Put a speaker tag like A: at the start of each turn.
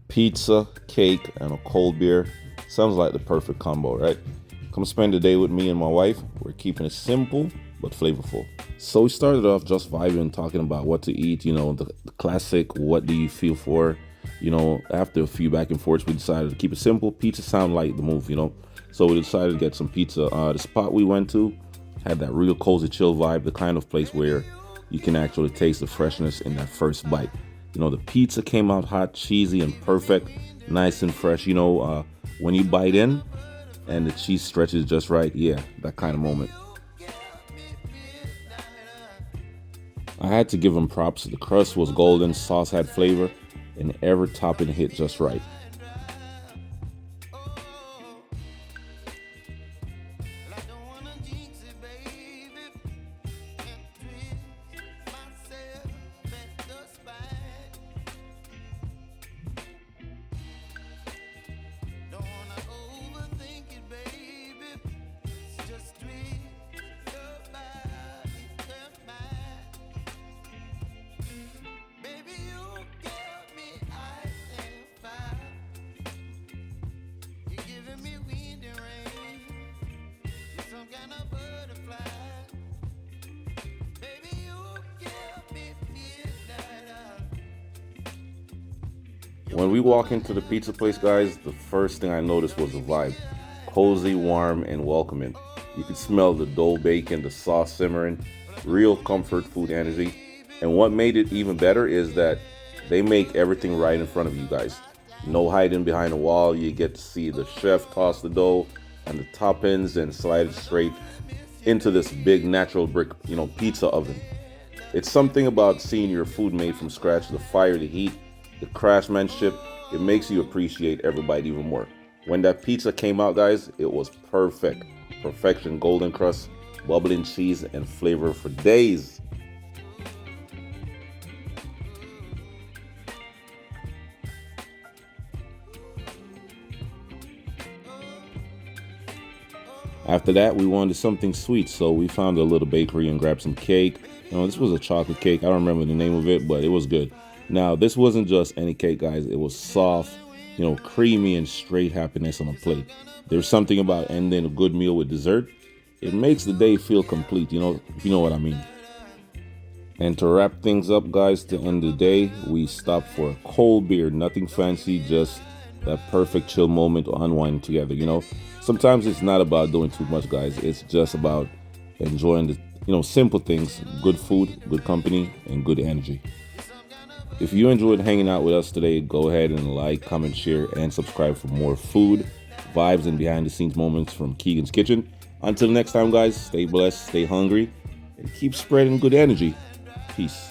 A: Pizza, cake, and a cold beer. Sounds like the perfect combo, right? Come spend the day with me and my wife. We're keeping it simple but flavorful. So we started off just vibing, talking about what to eat, the classic, what do you feel for? After a few back and forths, we decided to keep it simple. Pizza sound like the move. So we decided to get some pizza. The spot we went to had that real cozy chill vibe, the kind of place where you can actually taste the freshness in that first bite. The pizza came out hot, cheesy, and perfect, nice and fresh. When you bite in and the cheese stretches just right, yeah, that kind of moment. I had to give them props. The crust was golden, sauce had flavor, and every topping hit just right. When we walk into the pizza place, guys, the first thing I noticed was the vibe. Cozy, warm, and welcoming. You could smell the dough baking, the sauce simmering, real comfort food energy. And what made it even better is that they make everything right in front of you guys. No hiding behind a wall. You get to see the chef toss the dough and the toppings and slide it straight into this big natural brick, pizza oven. It's something about seeing your food made from scratch, the fire, the heat, the craftsmanship. It makes you appreciate every bite even more. When that pizza came out, guys, it was perfect. Perfection, golden crust, bubbling cheese, and flavor for days. After that, we wanted something sweet, so we found a little bakery and grabbed some cake. This was a chocolate cake. I don't remember the name of it, but it was good. Now, this wasn't just any cake, guys. It was soft, creamy and straight happiness on a plate. There's something about ending a good meal with dessert. It makes the day feel complete, if you know what I mean. And to wrap things up, guys, to end the day, we stopped for a cold beer. Nothing fancy, just that perfect chill moment to unwind together. Sometimes it's not about doing too much, guys. It's just about enjoying the simple things: good food, good company, and good energy. If you enjoyed hanging out with us today, go ahead and like, comment, share, and subscribe for more food, vibes, and behind the scenes moments from Keegan's Kitchen. Until next time, guys, stay blessed, stay hungry, and keep spreading good energy. Peace.